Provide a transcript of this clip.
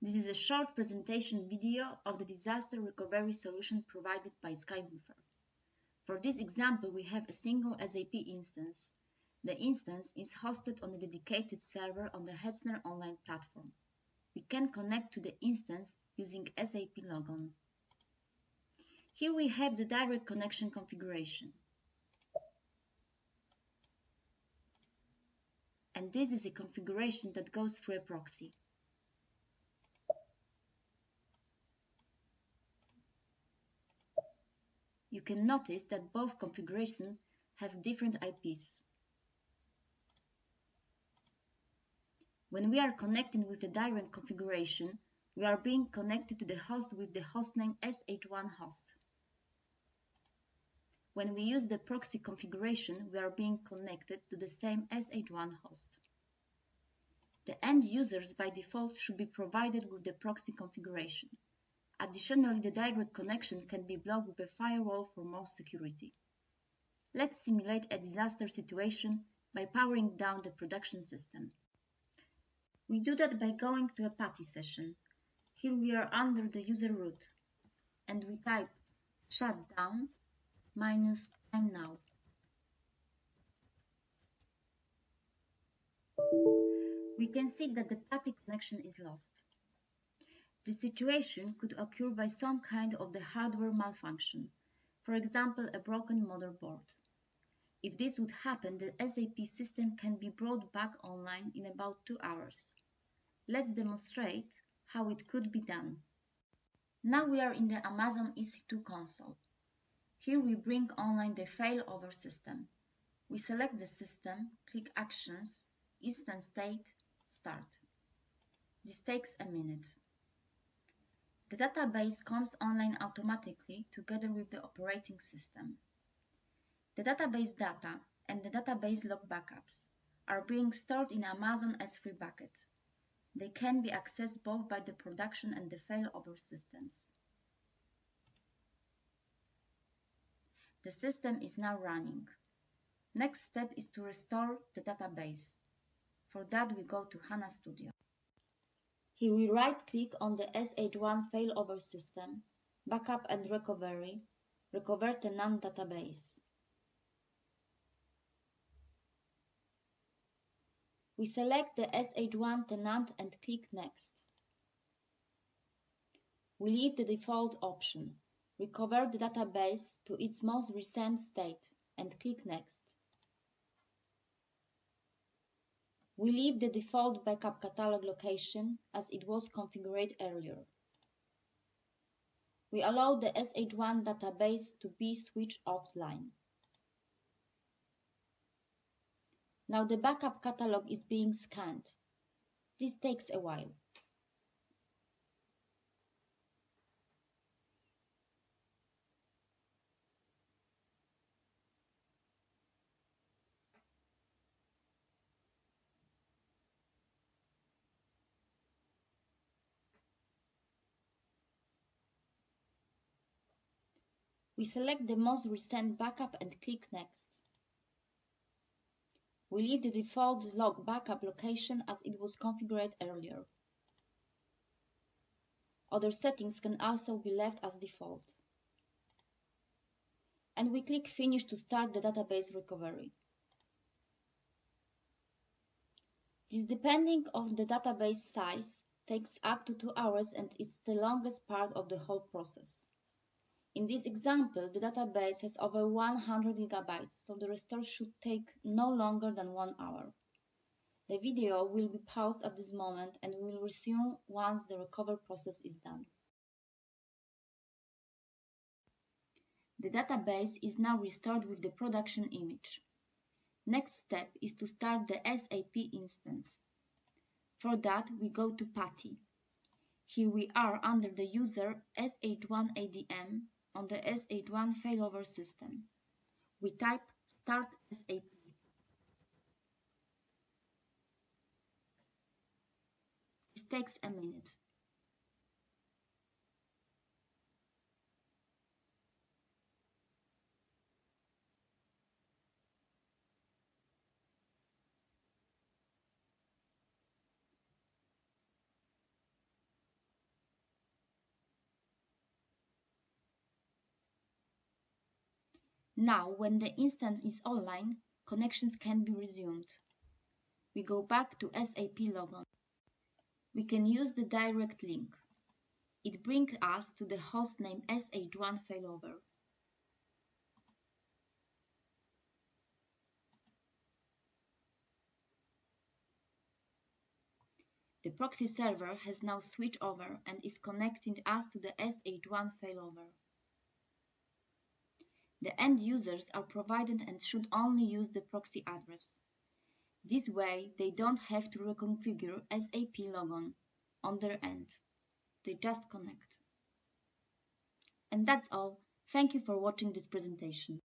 This is a short presentation video of the disaster recovery solution provided by Skybuffer. For this example, we have a single SAP instance. The instance is hosted on a dedicated server on the Hetzner online platform. We can connect to the instance using SAP Logon. Here we have the direct connection configuration. And this is a configuration that goes through a proxy. You can notice that both configurations have different IPs. When we are connecting with the direct configuration, we are being connected to the host with the hostname sh1 host. When we use the proxy configuration, we are being connected to the same sh1 host. The end users by default should be provided with the proxy configuration. Additionally, the direct connection can be blocked with a firewall for more security. Let's simulate a disaster situation by powering down the production system. We do that by going to a PATI session. Here we are under the user root, and we type shutdown -time now. We can see that the PATI connection is lost. The situation could occur by some kind of the hardware malfunction, for example, a broken motherboard. If this would happen, the SAP system can be brought back online in about 2 hours. Let's demonstrate how it could be done. Now we are in the Amazon EC2 console. Here we bring online the failover system. We select the system, click Actions, Instance State, Start. This takes a minute. The database comes online automatically together with the operating system. The database data and the database log backups are being stored in Amazon S3 bucket. They can be accessed both by the production and the failover systems. The system is now running. Next step is to restore the database. For that, we go to HANA Studio. Here we right-click on the sh1 failover system, backup and recovery, recover tenant database. We select the sh1 tenant and click Next. We leave the default option, recover the database to its most recent state, and click Next. We leave the default backup catalog location as it was configured earlier. We allow the sh1 database to be switched offline. Now the backup catalog is being scanned. This takes a while. We select the most recent backup and click Next. We leave the default log backup location as it was configured earlier. Other settings can also be left as default. And we click Finish to start the database recovery. This, depending on the database size, takes up to 2 hours and is the longest part of the whole process. In this example, the database has over 100 GB, so the restore should take no longer than 1 hour. The video will be paused at this moment and will resume once the recovery process is done. The database is now restored with the production image. Next step is to start the SAP instance. For that, we go to PATI. Here we are under the user sh1 ADM on the sh1 failover system. We type Start SAP. This takes a minute. Now, when the instance is online, connections can be resumed. We go back to SAP Logon. We can use the direct link. It brings us to the hostname sh1 failover. The proxy server has now switched over and is connecting us to the sh1 failover. The end users are provided and should only use the proxy address. This way, they don't have to reconfigure SAP Logon on their end. They just connect. And that's all. Thank you for watching this presentation.